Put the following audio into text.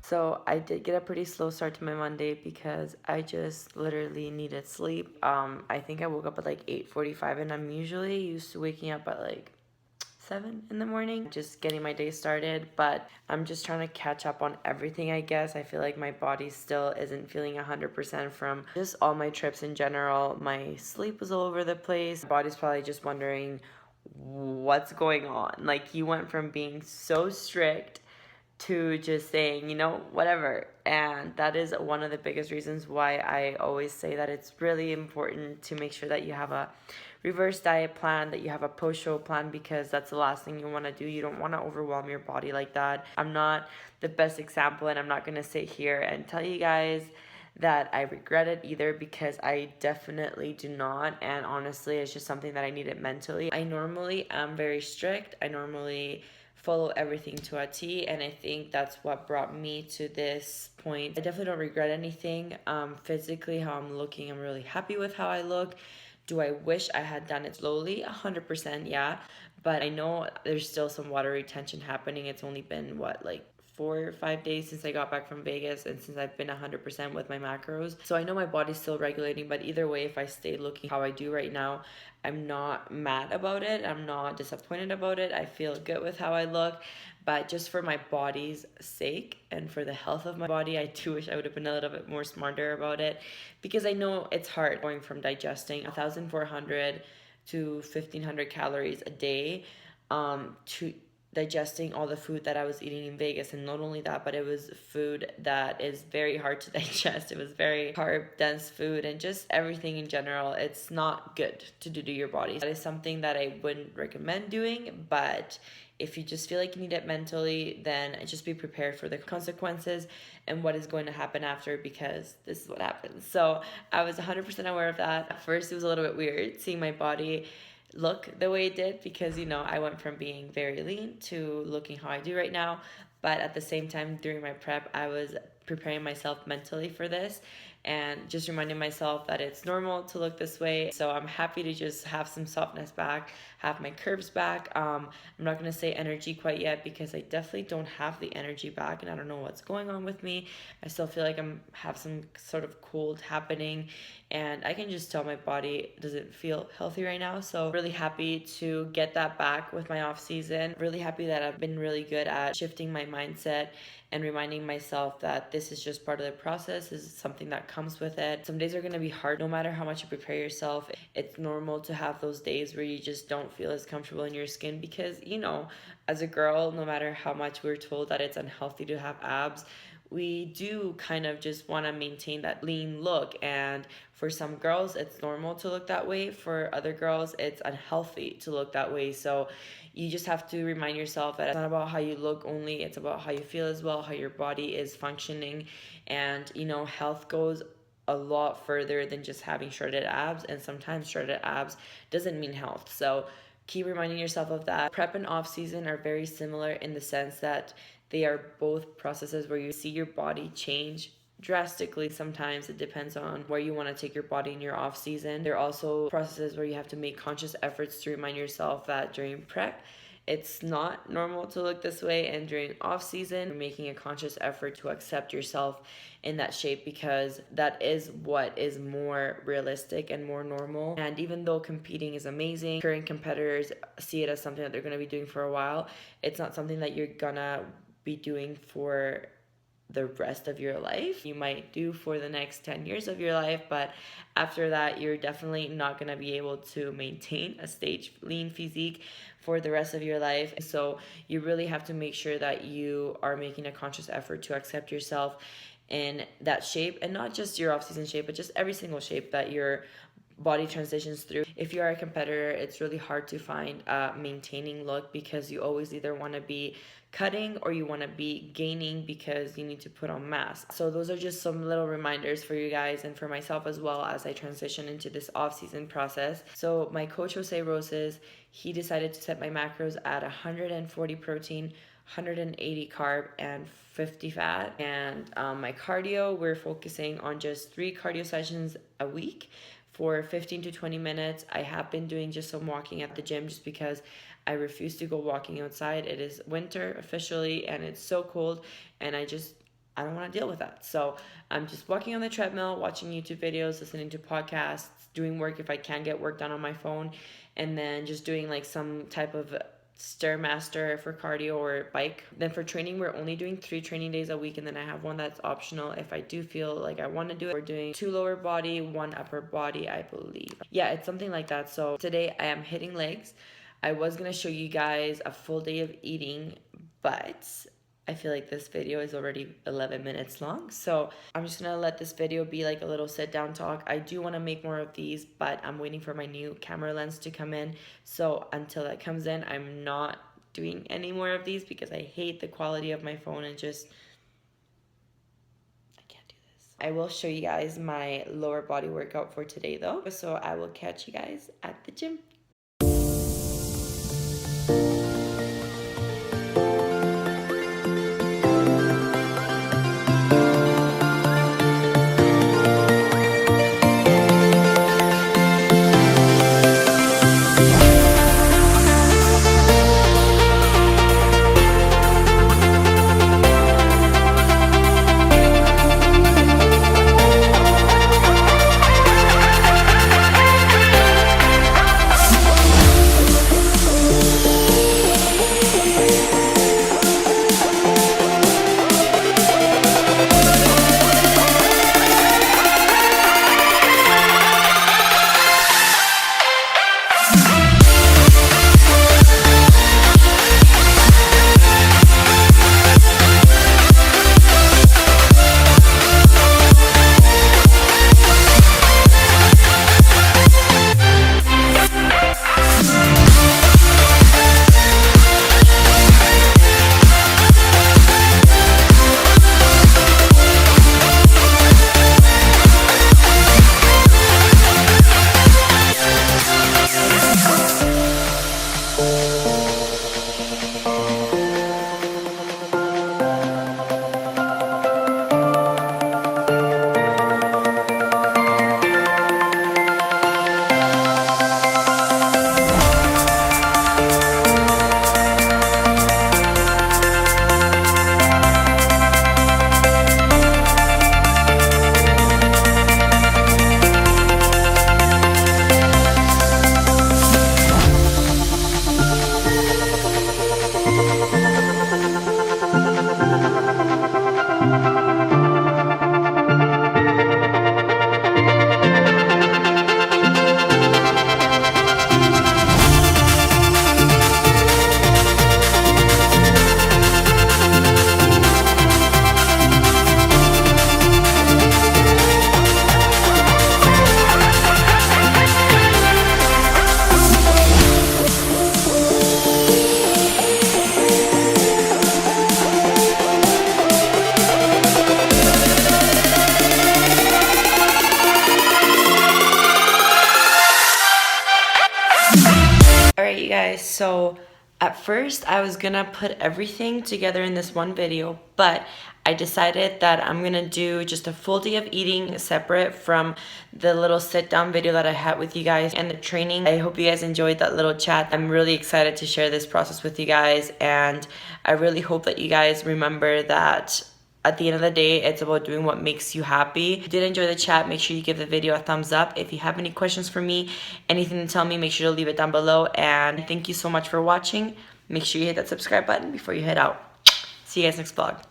So I did get a pretty slow start to my Monday because I just literally needed sleep. I think I woke up at like 8:45, and I'm usually used to waking up at like 7 in the morning, just getting my day started. But I'm just trying to catch up on everything, I guess. I feel like my body still isn't feeling 100% from just all my trips in general. My sleep was all over the place. My body's probably just wondering what's going on. Like, you went from being so strict to just saying, whatever. And that is one of the biggest reasons why I always say that it's really important to make sure that you have a reverse diet plan, that you have a post-show plan, because that's the last thing you want to do. You don't want to overwhelm your body like that. I'm not the best example, and I'm not going to sit here and tell you guys that I regret it either, because I definitely do not. And honestly, it's just something that I needed mentally. I normally am very strict. I normally follow everything to a T, and I think that's what brought me to this point. I definitely don't regret anything. Physically, how I'm looking, I'm really happy with how I look. Do I wish I had done it slowly? 100%, yeah. But I know there's still some water retention happening. It's only been, what, like 4 or 5 days since I got back from Vegas, and since I've been 100% with my macros. So I know my body's still regulating, but either way, if I stay looking how I do right now, I'm not mad about it. I'm not disappointed about it. I feel good with how I look. But just for my body's sake and for the health of my body, I do wish I would have been a little bit more smarter about it, because I know it's hard going from digesting 1,400 to 1,500 calories a day to digesting all the food that I was eating in Vegas. And not only that, but it was food that is very hard to digest. It was very carb dense food, and just everything in general. It's not good to do to your body. That is something that I wouldn't recommend doing, but if you just feel like you need it mentally, then just be prepared for the consequences and what is going to happen after, because this is what happens. So I was 100% aware of that. At first, it was a little bit weird seeing my body look the way it did, because I went from being very lean to looking how I do right now. But at the same time, during my prep, I was preparing myself mentally for this and just reminding myself that it's normal to look this way. So I'm happy to just have some softness back, have my curves back. I'm not going to say energy quite yet, because I definitely don't have the energy back, and I don't know what's going on with me. I still feel like have some sort of cold happening, and I can just tell my body doesn't feel healthy right now. So really happy to get that back with my off season. Really happy that I've been really good at shifting my mindset and reminding myself that this is just part of the process. This is something that comes with it. Some days are going to be hard. No matter how much you prepare yourself, it's normal to have those days where you just don't feel as comfortable in your skin, because as a girl, no matter how much we're told that it's unhealthy to have abs, we do kind of just want to maintain that lean look. And for some girls, it's normal to look that way. For other girls, it's unhealthy to look that way. So you just have to remind yourself that it's not about how you look only, it's about how you feel as well, how your body is functioning. And health goes a lot further than just having shredded abs, and sometimes shredded abs doesn't mean health. So keep reminding yourself of that. Prep and off season are very similar in the sense that they are both processes where you see your body change drastically. Sometimes it depends on where you want to take your body in your off season. There are also processes where you have to make conscious efforts to remind yourself that during prep, it's not normal to look this way, and during off season, you're making a conscious effort to accept yourself in that shape, because that is what is more realistic and more normal. And even though competing is amazing, current competitors see it as something that they're going to be doing for a while. It's not something that you're gonna be doing for the rest of your life. You might do for the next 10 years of your life, but after that, you're definitely not going to be able to maintain a stage lean physique for the rest of your life. So you really have to make sure that you are making a conscious effort to accept yourself in that shape, and not just your off-season shape, but just every single shape that your body transitions through. If you are a competitor, it's really hard to find a maintaining look, because you always either want to be cutting or you want to be gaining, because you need to put on mass. So those are just some little reminders for you guys and for myself as well, as I transition into this off-season process. So my coach Jose Roses, he decided to set my macros at 140 protein, 180 carb, and 50 fat. And my cardio, we're focusing on just 3 cardio sessions a week for 15 to 20 minutes. I have been doing just some walking at the gym, just because I refuse to go walking outside. It is winter officially, and it's so cold, and I just I don't want to deal with that. So I'm just walking on the treadmill, watching YouTube videos, listening to podcasts, doing work if I can get work done on my phone, and then just doing like some type of Stairmaster for cardio or bike. Then for training, we're only doing 3 training days a week, and then I have one that's optional if I do feel like I want to do it. We're doing 2 lower body, 1 upper body, I believe. Yeah, it's something like that. So today I am hitting legs. I was going to show you guys a full day of eating, but I feel like this video is already 11 minutes long, so I'm just gonna let this video be like a little sit down talk. I do want to make more of these, but I'm waiting for my new camera lens to come in, so until that comes in, I'm not doing any more of these because I hate the quality of my phone and just I can't do this. I will show you guys my lower body workout for today though, so I will catch you guys at the gym. Alright you guys, so at first I was gonna put everything together in this one video, but I decided that I'm gonna do just a full day of eating separate from the little sit down video that I had with you guys and the training. I hope you guys enjoyed that little chat. I'm really excited to share this process with you guys, and I really hope that you guys remember that at the end of the day, it's about doing what makes you happy. If you did enjoy the chat, make sure you give the video a thumbs up. If you have any questions for me, anything to tell me, make sure to leave it down below. And thank you so much for watching. Make sure you hit that subscribe button before you head out. See you guys next vlog.